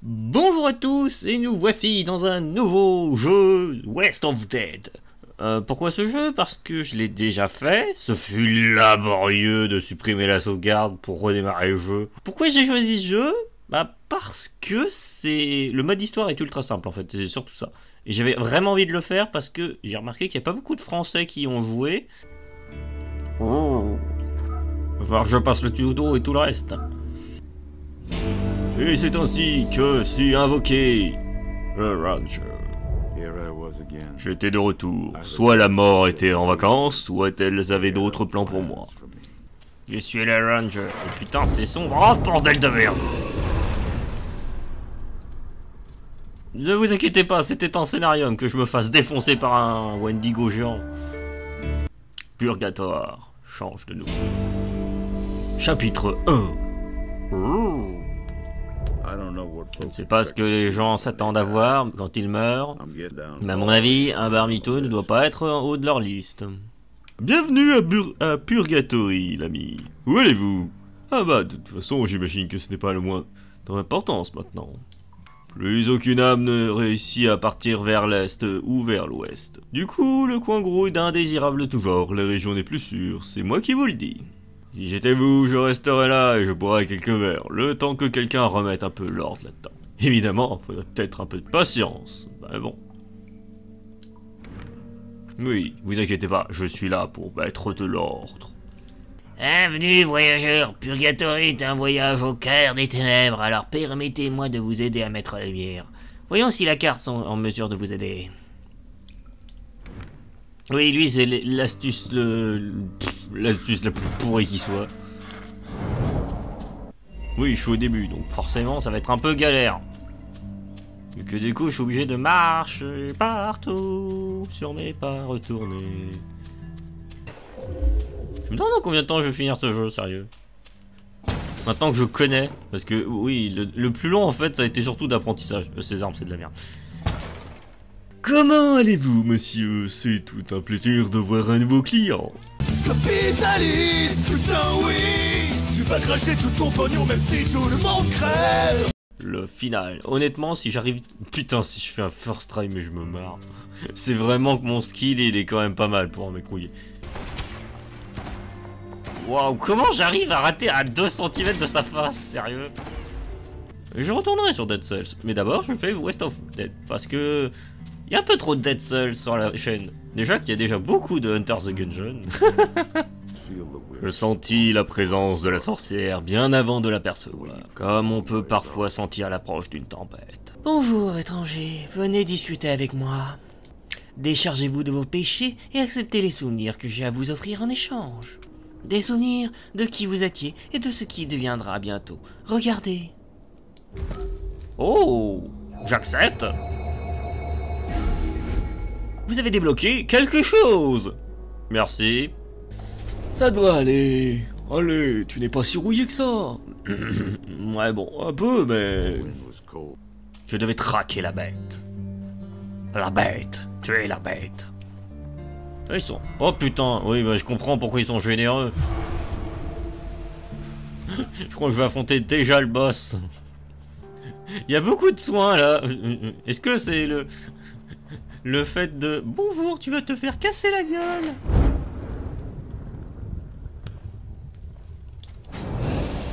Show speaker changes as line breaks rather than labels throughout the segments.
Bonjour à tous et nous voici dans un nouveau jeu West of Dead. Pourquoi ce jeu? Parce que je l'ai déjà fait, ce fut laborieux de supprimer la sauvegarde pour redémarrer le jeu. Pourquoi j'ai choisi ce jeu? Bah parce que le mode histoire est ultra simple en fait, c'est surtout ça. Et j'avais vraiment envie de le faire parce que j'ai remarqué qu'il n'y a pas beaucoup de Français qui ont joué. Oh. Va falloir que je passe le tuto et tout le reste. Et c'est ainsi que suis invoqué le Ranger. J'étais de retour. Soit la mort était en vacances, soit elles avaient d'autres plans pour moi. Je suis le Ranger. Et putain, c'est sombre. Oh, bordel de merde! Ne vous inquiétez pas, c'était en scénarium que je me fasse défoncer par un Wendigo géant. Purgatoire. Change de nous. Chapitre 1. Je ne sais pas ce que les gens s'attendent à voir quand ils meurent, mais à mon avis, un barmito ne doit pas être en haut de leur liste. Bienvenue à Purgatory, l'ami. Où allez-vous? Ah bah, de toute façon, j'imagine que ce n'est pas le moins d'importance maintenant. Plus aucune âme ne réussit à partir vers l'est ou vers l'ouest. Du coup, le coin grouille d'indésirables tout genre, la région n'est plus sûre, c'est moi qui vous le dis. Si j'étais vous, je resterais là et je boirais quelques verres, le temps que quelqu'un remette un peu l'ordre là-dedans. Évidemment, il faudrait peut-être un peu de patience, ben bon. Oui, vous inquiétez pas, je suis là pour mettre de l'ordre. Bienvenue voyageurs, Purgatory est un voyage au cœur des ténèbres, alors permettez-moi de vous aider à mettre la lumière. Voyons si la carte sont en mesure de vous aider. Oui, lui, c'est l'astuce l'astuce la plus pourrie qui soit. Oui, je suis au début, donc forcément, ça va être un peu galère. Et que du coup, je suis obligé de marcher partout sur mes pas retournés. Je me demande en combien de temps je vais finir ce jeu, sérieux. Maintenant que je connais, parce que oui, le plus long en fait, ça a été surtout d'apprentissage. Ces armes, c'est de la merde. Comment allez-vous, monsieur? C'est tout un plaisir de voir un nouveau client.
Capitaliste, putain oui! Tu vas cracher tout ton pognon même si tout le monde crève!
Le final. Honnêtement, si j'arrive... Putain, si je fais un first try, mais je me marre. C'est vraiment que mon skill, il est quand même pas mal pour m'écrouiller. Waouh, comment j'arrive à rater à 2 cm de sa face, sérieux? Je retournerai sur Dead Cells, mais d'abord je fais West of Dead, parce que... Il y a un peu trop de Dead Cells sur la chaîne. Déjà qu'il y a déjà beaucoup de Hunter the Gungeon. Je sentis la présence de la sorcière bien avant de l'apercevoir, comme on peut parfois sentir l'approche d'une tempête. Bonjour étranger, venez discuter avec moi. Déchargez-vous de vos péchés et acceptez les souvenirs que j'ai à vous offrir en échange. Des souvenirs de qui vous étiez et de ce qui deviendra bientôt. Regardez. Oh, j'accepte. Vous avez débloqué quelque chose. Merci. Ça doit aller. Allez, tu n'es pas si rouillé que ça. Ouais, bon, un peu, mais... Je devais traquer la bête. La bête. Tu es la bête. Ah, ils sont... Oh putain, oui, bah, je comprends pourquoi ils sont généreux. Je crois que je vais affronter déjà le boss. Il y a beaucoup de soins, là. Est-ce que c'est le fait de... Bonjour, tu vas te faire casser la gueule.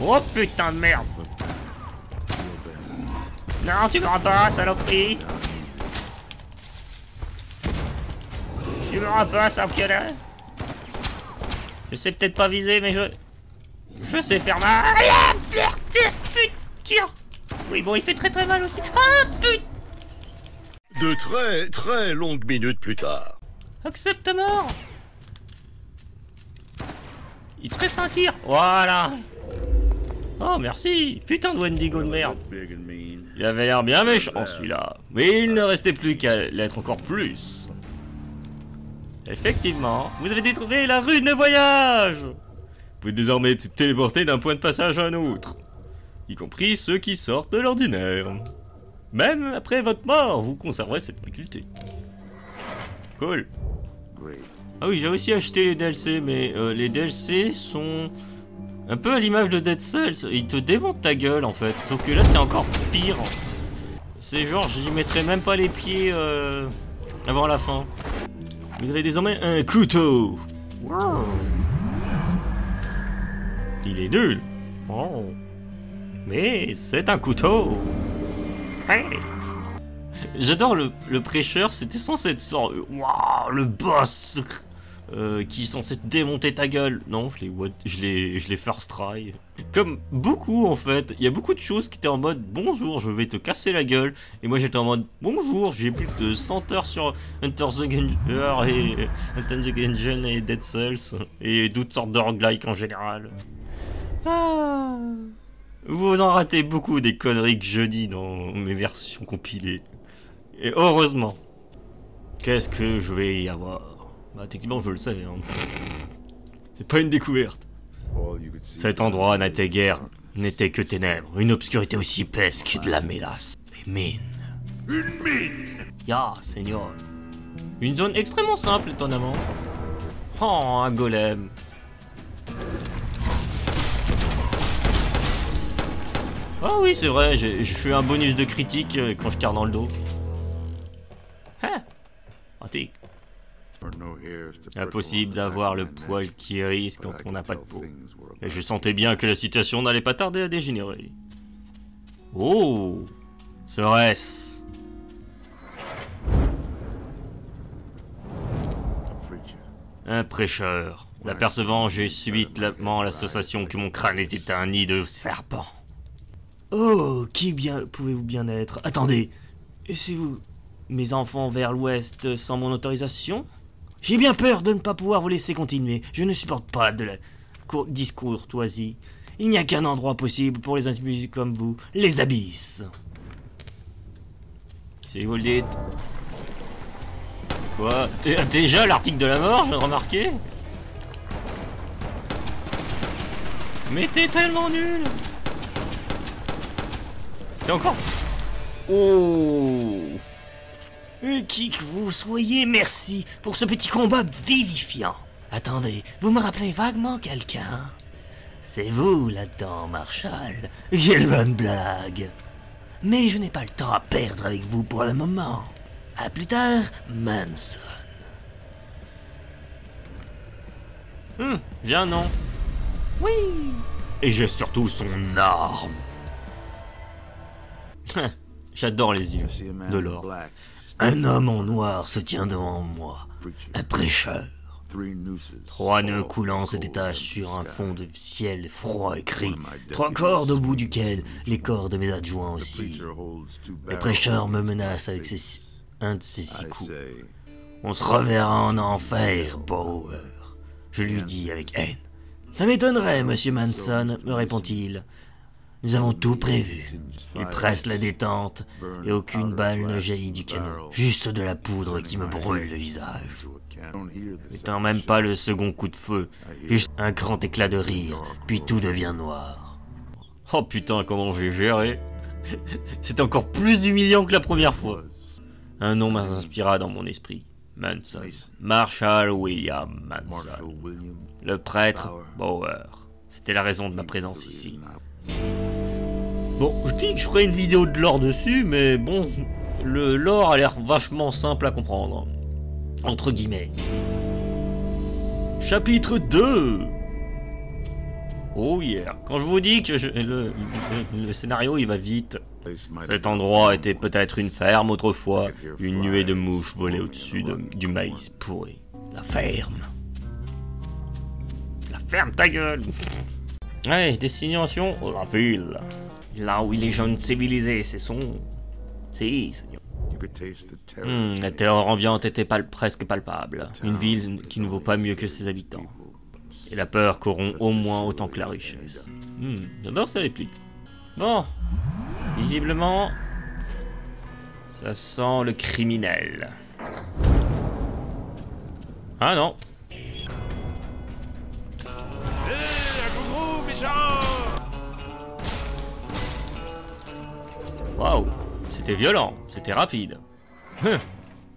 Oh putain de merde. Non, tu m'auras pas, saloperie. Tu m'auras pas, saloperie. Je sais peut-être pas viser, mais je sais faire mal. Ah, putain. Oui, bon, il fait très mal aussi. Ah, putain.
De très longues minutes plus tard.
Accepte mort. Il te reste un tir. Voilà. Oh, merci. Putain de Wendigo de merde. Il avait l'air bien méchant, celui-là. Mais il ne restait plus qu'à l'être encore plus. Effectivement, vous avez détruit la rue de voyage. Vous pouvez désormais être téléporté d'un point de passage à un autre. Y compris ceux qui sortent de l'ordinaire. Même après votre mort, vous conserverez cette faculté. Cool. Ah oui, j'ai aussi acheté les DLC, mais les DLC sont un peu à l'image de Dead Cells. Ils te démontent ta gueule en fait. Sauf que là, c'est encore pire. C'est genre, j'y mettrais même pas les pieds avant la fin. Vous avez désormais un couteau. Wow. Il est nul. Oh. Mais c'est un couteau. Hey. J'adore le prêcheur, c'était censé être genre, waouh, le boss qui est censé te démonter ta gueule. Non, je l'ai first try. Comme beaucoup en fait, il y a beaucoup de choses qui étaient en mode bonjour, je vais te casser la gueule. Et moi j'étais en mode bonjour, j'ai plus de 100 heures sur Enter the Gungeon et Dead Cells et d'autres sortes de roguelike en général. Ah. Vous en ratez beaucoup des conneries que je dis dans mes versions compilées. Et heureusement. Qu'est-ce que je vais y avoir? Bah techniquement je le sais, hein. C'est pas une découverte. Cet endroit n'était que ténèbres, une obscurité aussi épaisse que de la mélasse. Des mines.
Une mine!
Ya, Seigneur. Une zone extrêmement simple, étonnamment. Oh, un golem. Ah oui, c'est vrai, je fais un bonus de critique quand je tire dans le dos. Hein? Pratique. Impossible d'avoir le poil qui hérisse quand on n'a pas de peau. Et je sentais bien que la situation n'allait pas tarder à dégénérer. Oh! Serait-ce? Un prêcheur. L'apercevant, j'ai subitement la sensation que mon crâne était un nid de serpent. Oh, qui bien pouvez-vous bien être? Attendez, laissez-vous mes enfants vers l'ouest sans mon autorisation? J'ai bien peur de ne pas pouvoir vous laisser continuer. Je ne supporte pas de la discourtoisie. Il n'y a qu'un endroit possible pour les individus comme vous, les abysses. Si vous le dites. Quoi? Déjà l'article de la mort, j'ai remarqué. Mais t'es tellement nul. C'est encore. Oh. Qui que vous soyez, merci pour ce petit combat vivifiant. Attendez, vous me rappelez vaguement quelqu'un? C'est vous là-dedans, Marshall. Quelle bonne blague. Mais je n'ai pas le temps à perdre avec vous pour le moment. À plus tard, Manson. J'ai un nom. Oui. Et j'ai surtout son arme. J'adore les yeux de l'or. Un homme en noir se tient devant moi. Un prêcheur. 3 nœuds coulants se détachent sur un fond de ciel froid et gris. 3 cordes au bout duquel les corps de mes adjoints aussi. Le prêcheur me menace avec un de ses 6 coups. On se reverra en enfer, Bauer. Je lui dis avec haine. Ça m'étonnerait, monsieur Manson, me répond-il. Nous avons tout prévu. Il presse la détente et aucune balle ne jaillit du canon. Juste de la poudre qui me brûle le visage. N'étant même pas le second coup de feu, juste un grand éclat de rire, puis tout devient noir. Oh putain, comment j'ai géré. C'est encore plus humiliant que la première fois. Un nom m'inspira dans mon esprit. Manson. Marshall William Manson. Le prêtre Bauer. C'était la raison de ma présence ici. Bon, je dis que je ferai une vidéo de lore dessus, mais bon, le lore a l'air vachement simple à comprendre. Entre guillemets. Chapitre 2. Oh yeah. Quand je vous dis que le scénario il va vite. Cet endroit était peut-être une ferme autrefois. Une nuée de mouches volait au-dessus du maïs pourri. La ferme. La ferme, ta gueule. Ouais, destination, la ville. Là où les jeunes civilisés, c'est son... Si, Seigneur. La terreur ambiante était presque palpable. Une ville qui ne vaut pas mieux que ses habitants. Et la peur corrompt au moins autant que la richesse. J'adore ces répliques. Bon. Visiblement... ça sent le criminel. Ah non. Waouh, c'était violent, c'était rapide.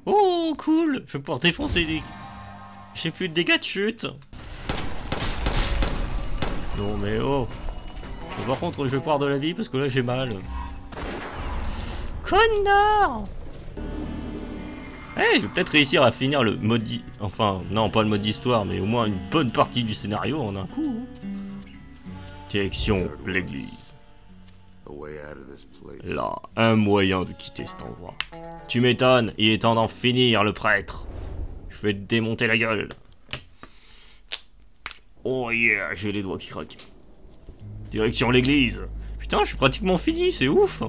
Oh, cool, je vais pouvoir défoncer des... J'ai plus de dégâts de chute. Non mais oh. Mais par contre, je vais pouvoir de la vie parce que là j'ai mal. Connard! Eh, je vais peut-être réussir à finir le mode... Enfin, non, pas le mode d'histoire, mais au moins une bonne partie du scénario en un coup. Direction l'église. Là, un moyen de quitter cet endroit. Tu m'étonnes, il est temps d'en finir, le prêtre. Je vais te démonter la gueule. Oh yeah, j'ai les doigts qui craquent. Direction l'église. Putain, je suis pratiquement fini, c'est ouf.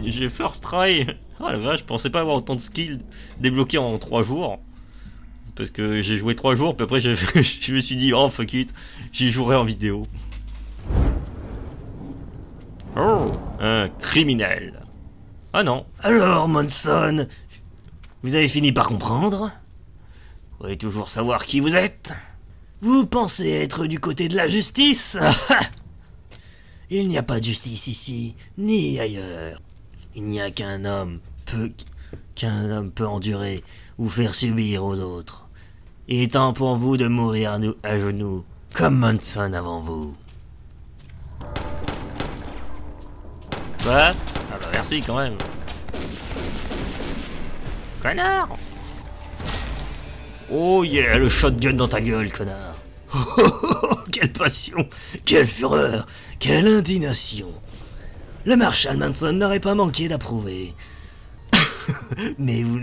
J'ai first try. Ah la vache, je pensais pas avoir autant de skills débloqués en 3 jours. Parce que j'ai joué 3 jours, puis après je me suis dit, oh fuck it, j'y jouerai en vidéo. Oh, un criminel. Ah non. Alors, Monson, vous avez fini par comprendre? Vous voulez toujours savoir qui vous êtes? Vous pensez être du côté de la justice? Il n'y a pas de justice ici, ni ailleurs. Il n'y a qu'un homme peut endurer ou faire subir aux autres. Il est temps pour vous de mourir à genoux, comme Monson avant vous. Quoi? Ah bah merci quand même. Connard! Oh yeah, le shotgun dans ta gueule, connard. Quelle passion, quelle fureur, quelle indignation. Le Marshal Manson n'aurait pas manqué d'approuver. Mais vous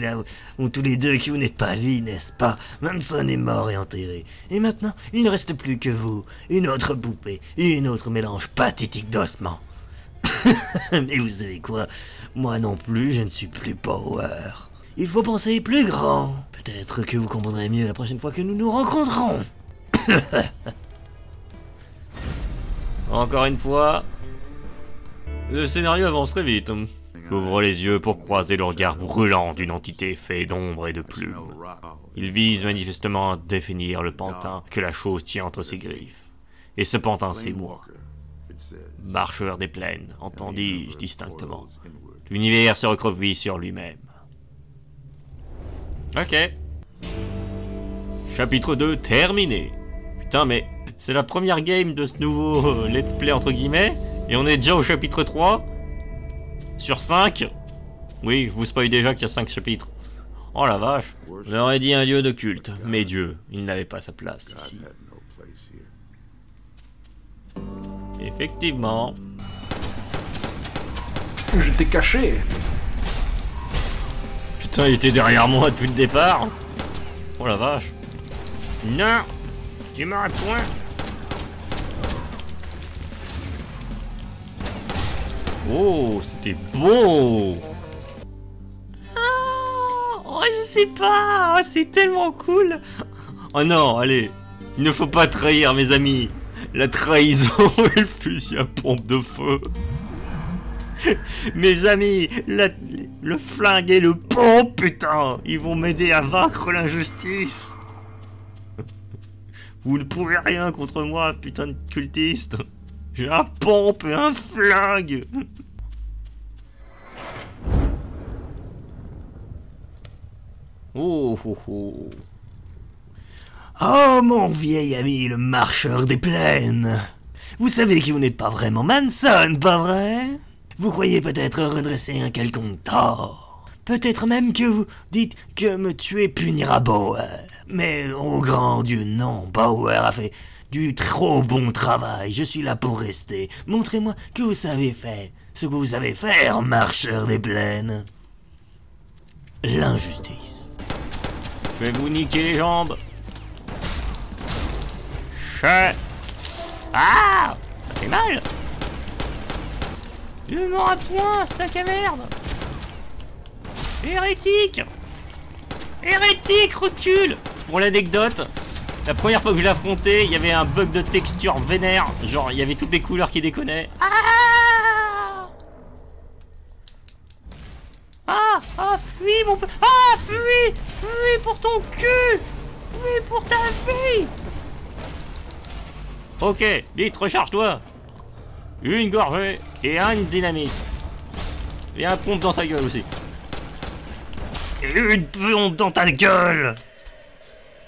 tous les deux que vous n'êtes pas lui, n'est-ce pas? Manson est mort et enterré. Et maintenant, il ne reste plus que vous, une autre poupée, une autre mélange pathétique d'ossements. Mais vous savez quoi? Moi non plus, je ne suis plus Power. Il faut penser plus grand. Peut-être que vous comprendrez mieux la prochaine fois que nous nous rencontrons. Encore une fois, le scénario avance très vite. Ouvre les yeux pour croiser le regard brûlant d'une entité faite d'ombre et de plumes. Il vise manifestement à définir le pantin que la chose tient entre ses griffes. Et ce pantin, c'est moi. Marcheur des plaines, entendis-je distinctement. L'univers se recroqueville sur lui-même. Ok. Chapitre 2 terminé. Putain, mais c'est la première game de ce nouveau let's play entre guillemets, et on est déjà au chapitre 3 sur 5. Oui, je vous spoil déjà qu'il y a 5 chapitres. Oh la vache. J'aurais dit un dieu de culte, mais Dieu, il n'avait pas sa place ici. Effectivement.
Je t'ai caché.
Putain, il était derrière moi depuis le départ. Oh la vache. Non, tu m'auras point. Oh, c'était beau. Ah, oh, je sais pas. Oh, c'est tellement cool. Oh non, allez. Il ne faut pas trahir, mes amis. La trahison et le fusil à pompe de feu. Mes amis, le flingue et le pompe, putain, ils vont m'aider à vaincre l'injustice. Vous ne pouvez rien contre moi, putain de cultiste. J'ai un pompe et un flingue. Oh, oh, oh. Oh, mon vieil ami, le marcheur des plaines. Vous savez que vous n'êtes pas vraiment Manson, pas vrai? Vous croyez peut-être redresser un quelconque tort. Peut-être même que vous dites que me tuer punira Bauer. Mais, oh grand Dieu, non, Bauer a fait du trop bon travail. Je suis là pour rester. Montrez-moi que vous savez faire ce que vous savez faire, marcheur des plaines. L'injustice. Je vais vous niquer les jambes. Ah, ça fait mal. Humour à point, sac à merde. Hérétique. Hérétique, recule. Pour l'anecdote, la première fois que je l'ai affronté, il y avait un bug de texture vénère. Genre, il y avait toutes les couleurs qui déconnaient. Ah, fuis mon... Ah, fuis. Fuis pour ton cul. Fuis pour ta vie. Ok, vite, recharge-toi. Une gorgée et une dynamite. Et un pompe dans sa gueule aussi. Et une pompe dans ta gueule.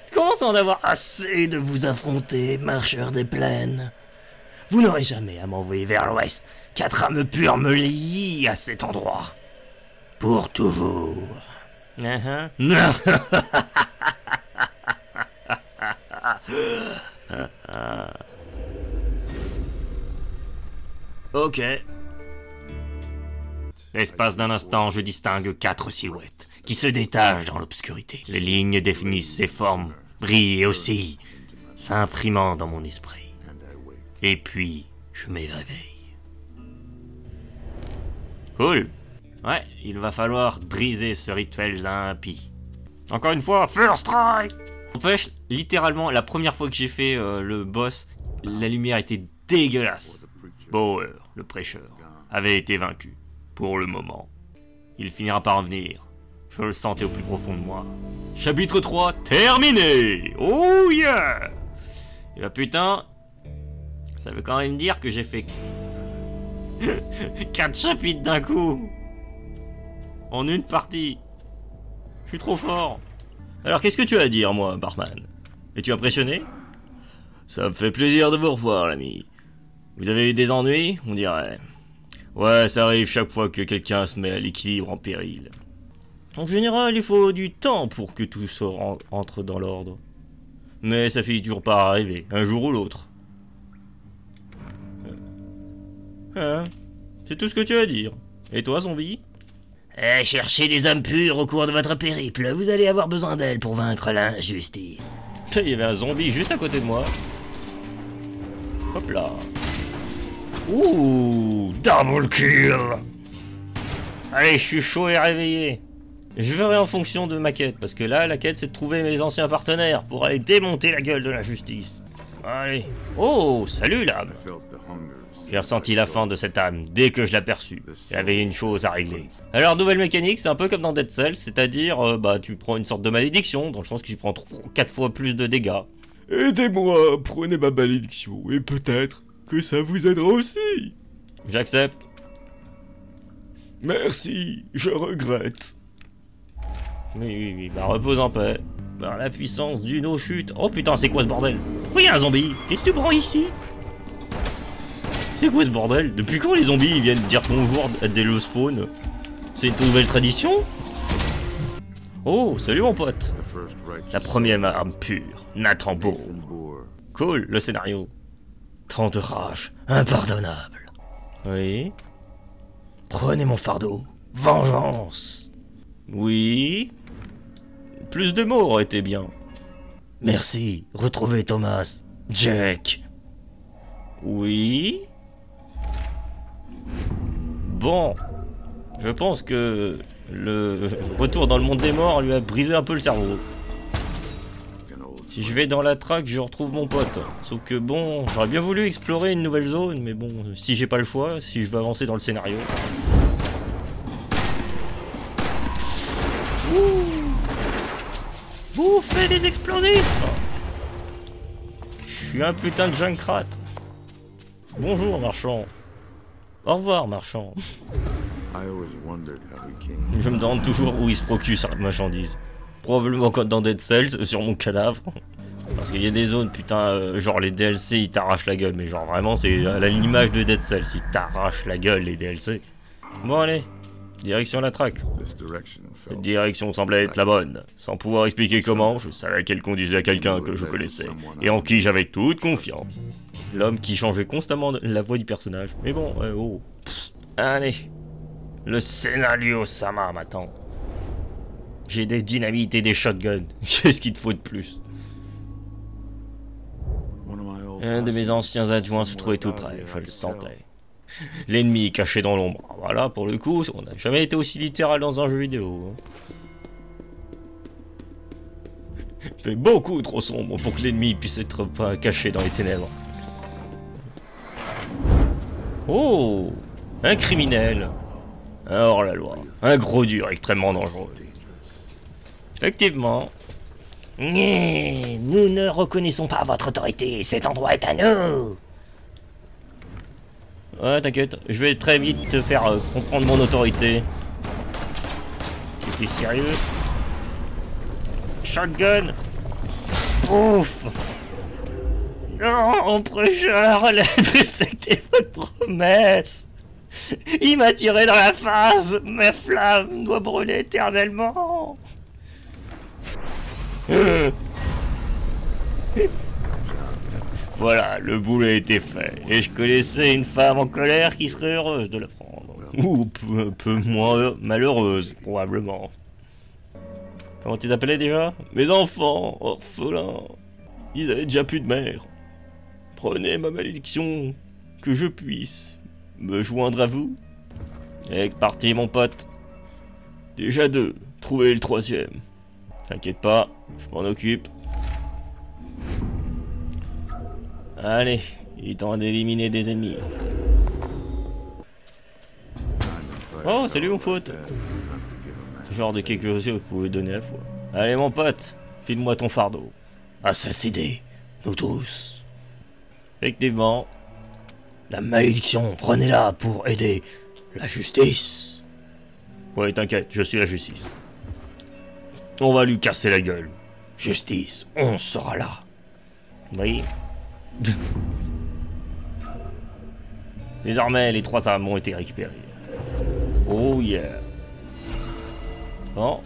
Je commence à en avoir assez de vous affronter, marcheur des plaines. Vous n'aurez jamais à m'envoyer vers l'ouest. 4 âmes pures me lient à cet endroit. Pour toujours. Ok. L'espace d'un instant, je distingue 4 silhouettes qui se détachent dans l'obscurité. Les lignes définissent ces formes, brillent et oscillent, s'imprimant dans mon esprit. Et puis, je m'éveille. Cool. Ouais, il va falloir briser ce rituel impie. Encore une fois, first try. N'empêche, littéralement, la première fois que j'ai fait le boss, la lumière était dégueulasse. Bauer, le prêcheur, avait été vaincu. Pour le moment. Il finira par venir. Je le sentais au plus profond de moi. Chapitre 3, terminé. Oh yeah. Et bah putain, ça veut quand même dire que j'ai fait 4 chapitres d'un coup. En une partie. Je suis trop fort. Alors qu'est-ce que tu as à dire, moi, Barman? Es-tu impressionné? Ça me fait plaisir de vous revoir, l'ami. Vous avez eu des ennuis, on dirait. Ouais, ça arrive chaque fois que quelqu'un se met à l'équilibre en péril. En général, il faut du temps pour que tout ça entre dans l'ordre. Mais ça finit toujours par arriver, un jour ou l'autre. Hein? C'est tout ce que tu as à dire. Et toi, zombie?
Cherchez des âmes pures au cours de votre périple. Vous allez avoir besoin d'elles pour vaincre l'injustice.
Il y avait un zombie juste à côté de moi. Hop là. Ouh, double kill. Allez, je suis chaud et réveillé. Je verrai en fonction de ma quête, parce que là, la quête, c'est de trouver mes anciens partenaires pour aller démonter la gueule de l'injustice. Allez. Oh, salut l'âme. J'ai ressenti la faim de cette âme dès que je l'aperçus. Il y avait une chose à régler. Alors, nouvelle mécanique, c'est un peu comme dans Dead Cells, c'est-à-dire, tu prends une sorte de malédiction, dans le sens que tu prends 4 fois plus de dégâts.
Aidez-moi, prenez ma malédiction, et peut-être que ça vous aidera aussi.
J'accepte.
Merci, je regrette.
Oui, bah repose en paix. Par la puissance d'une eau chute. Oh putain, c'est quoi ce bordel? Oui, un zombie. Qu'est-ce que tu prends ici? C'est quoi ce bordel? Depuis quand les zombies ils viennent dire bonjour dès le spawn? C'est une nouvelle tradition? Oh, salut mon pote. La première arme pure, Nathan Bourne. Cool, le scénario. Tant de rage, impardonnable. Oui. Prenez mon fardeau. Vengeance. Oui. Plus de mots auraient été bien. Merci. Retrouvez Thomas. Jack. Oui. Bon. Je pense que le retour dans le monde des morts lui a brisé un peu le cerveau. Si je vais dans la traque, je retrouve mon pote. Sauf que bon, j'aurais bien voulu explorer une nouvelle zone, mais bon, si j'ai pas le choix, si je veux avancer dans le scénario. Bouffez des explosifs! Je suis un putain de Junkrat. Bonjour, marchand. Au revoir, marchand. Je me demande toujours où il se procure sa marchandise. Probablement quand dans Dead Cells, sur mon cadavre. Parce qu'il y a des zones, putain, genre les DLC, ils t'arrachent la gueule. Mais genre vraiment, c'est à l'image de Dead Cells, ils t'arrachent la gueule, les DLC. Bon, allez, direction la traque. Cette direction semblait être la bonne. Sans pouvoir expliquer comment, je savais qu'elle conduisait à quelqu'un que je connaissais. Et en qui j'avais toute confiance. L'homme qui changeait constamment la voix du personnage. Mais bon, oh. Allez. Le scénario Sama m'attend. J'ai des dynamites et des shotguns. Qu'est-ce qu'il te faut de plus? Un de mes anciens adjoints se trouvait tout près, je le sentais. L'ennemi caché dans l'ombre. Voilà, pour le coup, on n'a jamais été aussi littéral dans un jeu vidéo. C'est beaucoup trop sombre pour que l'ennemi puisse être pas caché dans les ténèbres. Oh! Un criminel. Un hors-la-loi. Un gros dur extrêmement dangereux. Effectivement.
Nous ne reconnaissons pas votre autorité. Cet endroit est à nous.
Ouais, t'inquiète. Je vais très vite te faire comprendre mon autorité. T'es sérieux? Shotgun. Ouf. Non, prêcheur, respectez votre promesse. Il m'a tiré dans la face. Ma flamme doit brûler éternellement. Voilà, le boulot a été fait. Et je connaissais une femme en colère qui serait heureuse de le prendre. Ou un peu moins malheureuse, probablement. Comment tu t'appelais déjà? Mes enfants, orphelins. Ils avaient déjà plus de mère. Prenez ma malédiction, que je puisse me joindre à vous. Et parti mon pote. Déjà 2, trouvez le 3e. T'inquiète pas, je m'en occupe. Allez, il est temps d'éliminer des ennemis. Oh, salut mon pote. Genre de quelque chose que vous pouvez donner à la fois. Allez mon pote, file-moi ton fardeau.
Assassinés, nous tous.
Effectivement.
La malédiction, prenez-la pour aider la justice.
Ouais, t'inquiète, je suis la justice. On va lui casser la gueule.
Justice, on sera là.
Oui. Désormais, les 3 âmes ont été récupérées. Oh yeah. Bon.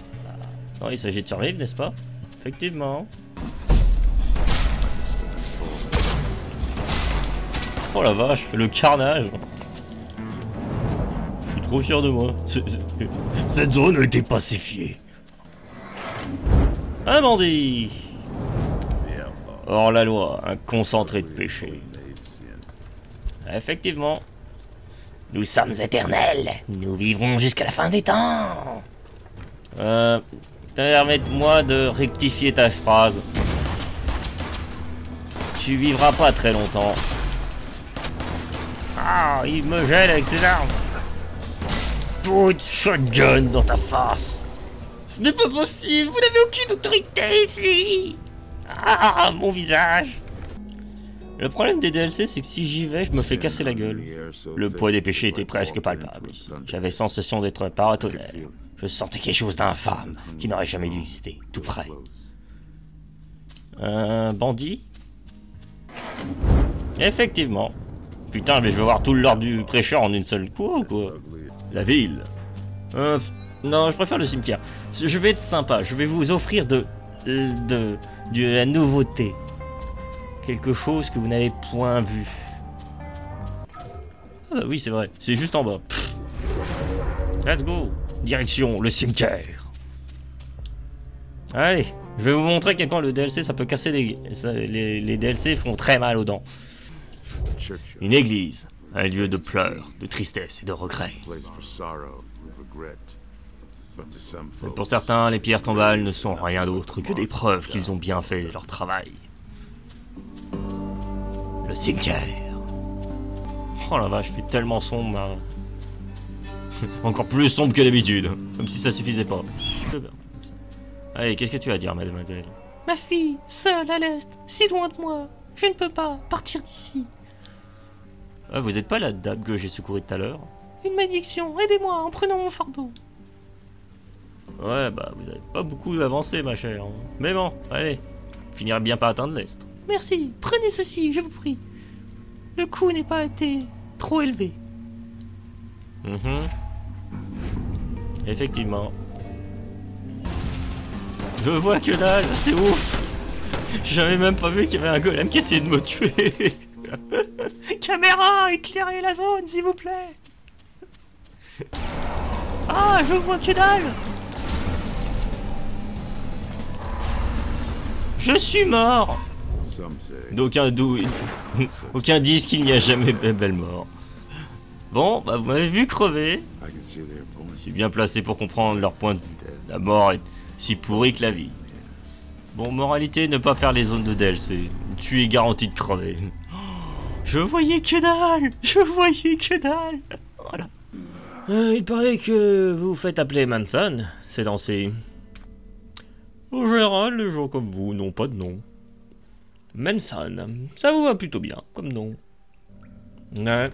Non, il s'agit de survivre, n'est-ce pas? Effectivement. Oh la vache, le carnage. Je suis trop fier de moi.
Cette zone a été pacifiée.
Un bandit. Hors la loi, un concentré de péché. Effectivement.
Nous sommes éternels. Nous vivrons jusqu'à la fin des temps.
Permette-moi de rectifier ta phrase. Tu vivras pas très longtemps. Ah, il me gèle avec ses armes.
Toute shotgun dans ta face.
Ce n'est pas possible, vous n'avez aucune autorité ici. Ah, mon visage. Le problème des DLC, c'est que si j'y vais, je me fais casser la gueule. Le poids des péchés était presque palpable. J'avais sensation d'être paratonnerre. Je sentais quelque chose d'infâme qui n'aurait jamais dû exister, tout près. Un bandit? Effectivement. Putain, mais je vais voir tout l'ordre du prêcheur en une seule fois ou quoi? La ville. Non, je préfère le cimetière. Je vais être sympa, je vais vous offrir de la nouveauté. Quelque chose que vous n'avez point vu. Ah bah oui, c'est vrai, c'est juste en bas. Pff. Let's go. Direction le cimetière. Allez, je vais vous montrer à quel point le DLC ça peut casser les DLC font très mal aux dents. Une église, un lieu de pleurs, de tristesse et de regrets. Mais pour certains, les pierres tombales ne sont rien d'autre que des preuves qu'ils ont bien fait leur travail. Le cimetière. Oh la vache, je suis tellement sombre. Hein. Encore plus sombre que d'habitude. Comme si ça suffisait pas. Allez, qu'est-ce que tu vas dire, mademoiselle?
Ma fille, seule à l'est, si loin de moi. Je ne peux pas partir d'ici.
Ah, vous êtes pas la dame que j'ai secourue tout à l'heure?
Une malédiction, aidez-moi en prenant mon fardeau.
Ouais, bah vous avez pas beaucoup avancé, ma chère. Mais bon, allez. Vous finirez bien par atteindre l'est.
Merci, prenez ceci, je vous prie. Le coût n'est pas été trop élevé.
Effectivement. Je vois que dalle, c'est ouf. J'avais même pas vu qu'il y avait un golem qui essayait de me tuer.
Caméra, éclairez la zone, s'il vous plaît. Ah, je vois que dalle.
Je suis mort. D'aucun aucun disent qu'il n'y a jamais belle mort. Bon, bah vous m'avez vu crever. Je suis bien placé pour comprendre leur point de vue. La mort est si pourrie que la vie. Bon, moralité, ne pas faire les zones de DLC. Tu es garanti de crever. Je voyais que dalle. Je voyais que dalle. Voilà. Il paraît que vous faites appeler Manson, c'est dansé. En général, les gens comme vous n'ont pas de nom. Manson, ça vous va plutôt bien comme nom. Ouais,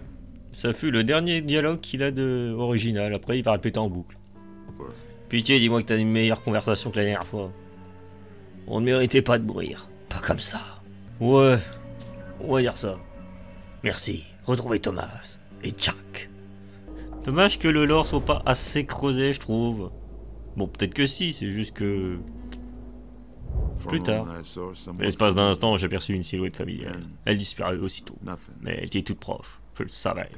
ça fut le dernier dialogue qu'il a de original, après il va répéter en boucle. Pitié, dis-moi que t'as une meilleure conversation que la dernière fois. On ne méritait pas de mourir, pas comme ça. Ouais, on va dire ça.
Merci, retrouvez Thomas et Jack.
Dommage que le lore soit pas assez creusé, je trouve. Bon, peut-être que si, c'est juste que... Plus tard. À l'espace d'un instant, j'ai aperçu une silhouette familiale. Elle disparut aussitôt. Mais elle était toute proche. Je le savais.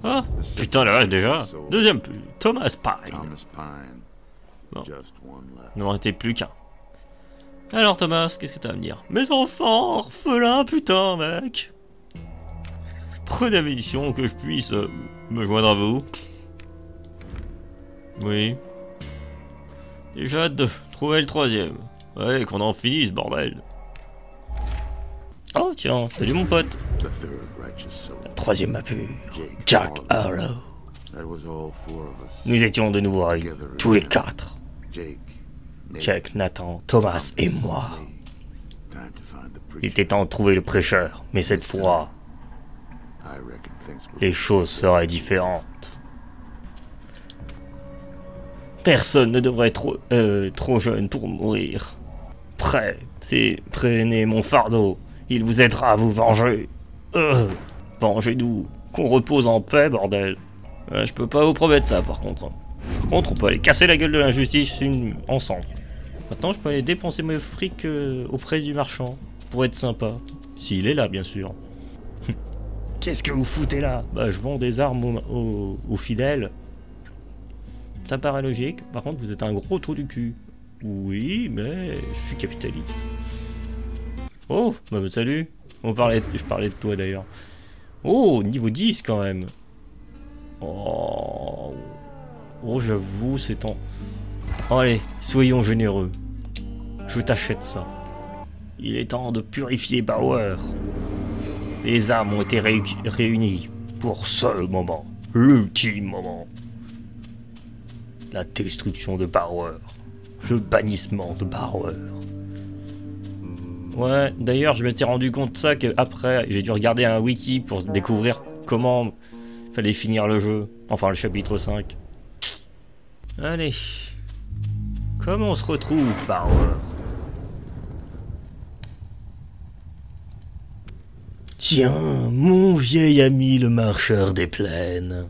Ah, putain, là, déjà. Deuxième plus. Thomas Pine. Bon. Il n'en restait plus qu'un. Alors, Thomas, qu'est-ce que t'as à me dire? Mes enfants, orphelins, putain, mec. Prenez la mission que je puisse me joindre à vous. Oui. J'ai hâte de trouver le troisième. Allez, qu'on en finisse, bordel. Oh, tiens, salut mon pote. La troisième m'a pure, Jack Harlow. Nous étions de nouveau réunis, tous les quatre. Jake, Nathan, Thomas et moi. Il était temps de trouver le prêcheur, mais cette fois, les choses seraient différentes. Personne ne devrait être trop jeune pour mourir. Prenez mon fardeau, il vous aidera à vous venger. Vengez-nous, qu'on repose en paix, bordel. Je peux pas vous promettre ça, par contre. Par contre, on peut aller casser la gueule de l'injustice ensemble. Maintenant, je peux aller dépenser mes fric auprès du marchand, pour être sympa. S'il est là, bien sûr. Qu'est-ce que vous foutez là? Bah, je vends des armes aux fidèles. Ça paraît logique, par contre, vous êtes un gros trou du cul. Oui, mais je suis capitaliste. Oh, bah salut. Je parlais de toi d'ailleurs. Oh, niveau 10 quand même. Oh, j'avoue, c'est temps. Allez, soyons généreux. Je t'achète ça. Il est temps de purifier Bauer. Les âmes ont été réunies pour ce moment. L'ultime moment. La destruction de Bauer. Le bannissement de Bauer. Ouais, d'ailleurs, je m'étais rendu compte de ça qu'après, j'ai dû regarder un wiki pour découvrir comment fallait finir le jeu. Enfin, le chapitre 5. Allez. Comment on se retrouve, Bauer? Tiens, mon vieil ami le marcheur des plaines.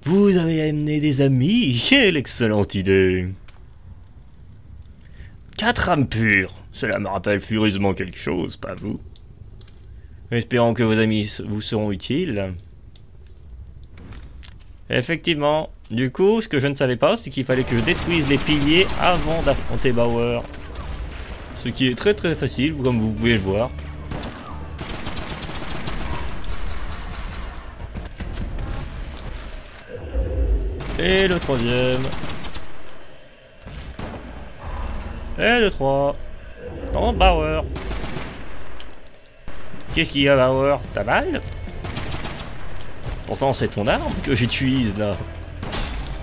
Vous avez amené des amis? Quelle excellente idée! 4 âmes pures, cela me rappelle furieusement quelque chose, pas vous? Espérons que vos amis vous seront utiles. Effectivement, du coup, ce que je ne savais pas, c'est qu'il fallait que je détruise les piliers avant d'affronter Bauer. Ce qui est très très facile, comme vous pouvez le voir. Et le troisième. Et le 3. Non, Bauer. Qu'est-ce qu'il y a, Bauer? T'as mal? Pourtant, c'est ton arme que j'utilise là.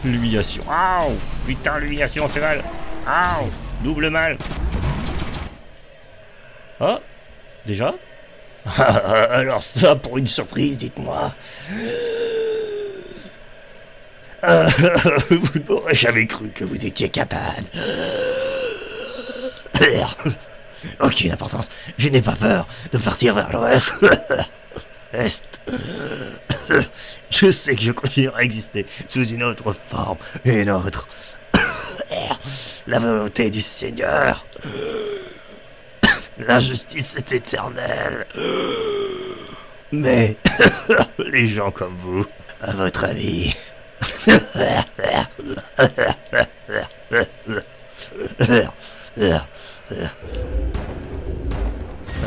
L'humiliation. Aouh! Putain, l'humiliation, c'est mal. Aouh! Double mal. Oh! Déjà? Alors, ça pour une surprise, dites-moi. Vous n'aurez jamais cru que vous étiez capable. Aucune importance. Je n'ai pas peur de partir vers l'ouest. Est. Je sais que je continuerai à exister sous une autre forme, une autre. La volonté du Seigneur. La justice est éternelle. Mais les gens comme vous, à votre avis.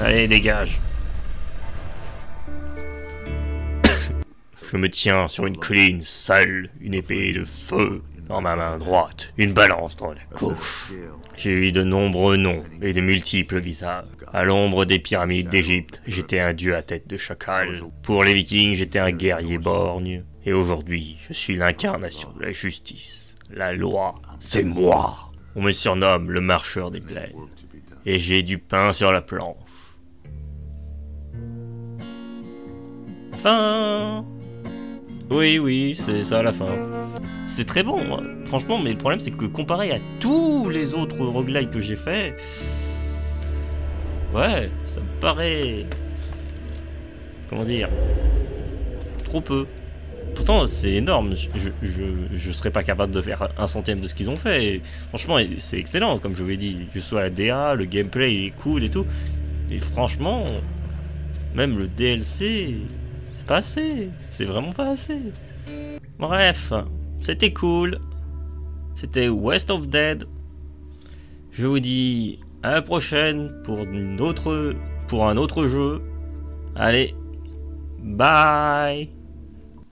Allez, dégage. Je me tiens sur une colline sale, une épée de feu dans ma main droite, une balance dans la gauche. J'ai eu de nombreux noms et de multiples visages. À l'ombre des pyramides d'Égypte, j'étais un dieu à tête de chacal. Pour les Vikings, j'étais un guerrier borgne. Et aujourd'hui, je suis l'incarnation de la justice. La loi, c'est moi. On me surnomme le marcheur des plaines. Et j'ai du pain sur la planche. Fin. Oui, c'est ça la fin. C'est très bon, hein. Franchement, mais le problème c'est que comparé à tous les autres roguelikes que j'ai fait, ouais, ça me paraît... Comment dire? Trop peu. Pourtant, c'est énorme. Je serais pas capable de faire 1/100 de ce qu'ils ont fait. Et franchement, c'est excellent, comme je vous l'ai dit. Que ce soit la DA, le gameplay est cool et tout. Et franchement, même le DLC, c'est pas assez. C'est vraiment pas assez. Bref, c'était cool. C'était West of Dead. Je vous dis à la prochaine pour un autre jeu. Allez, bye.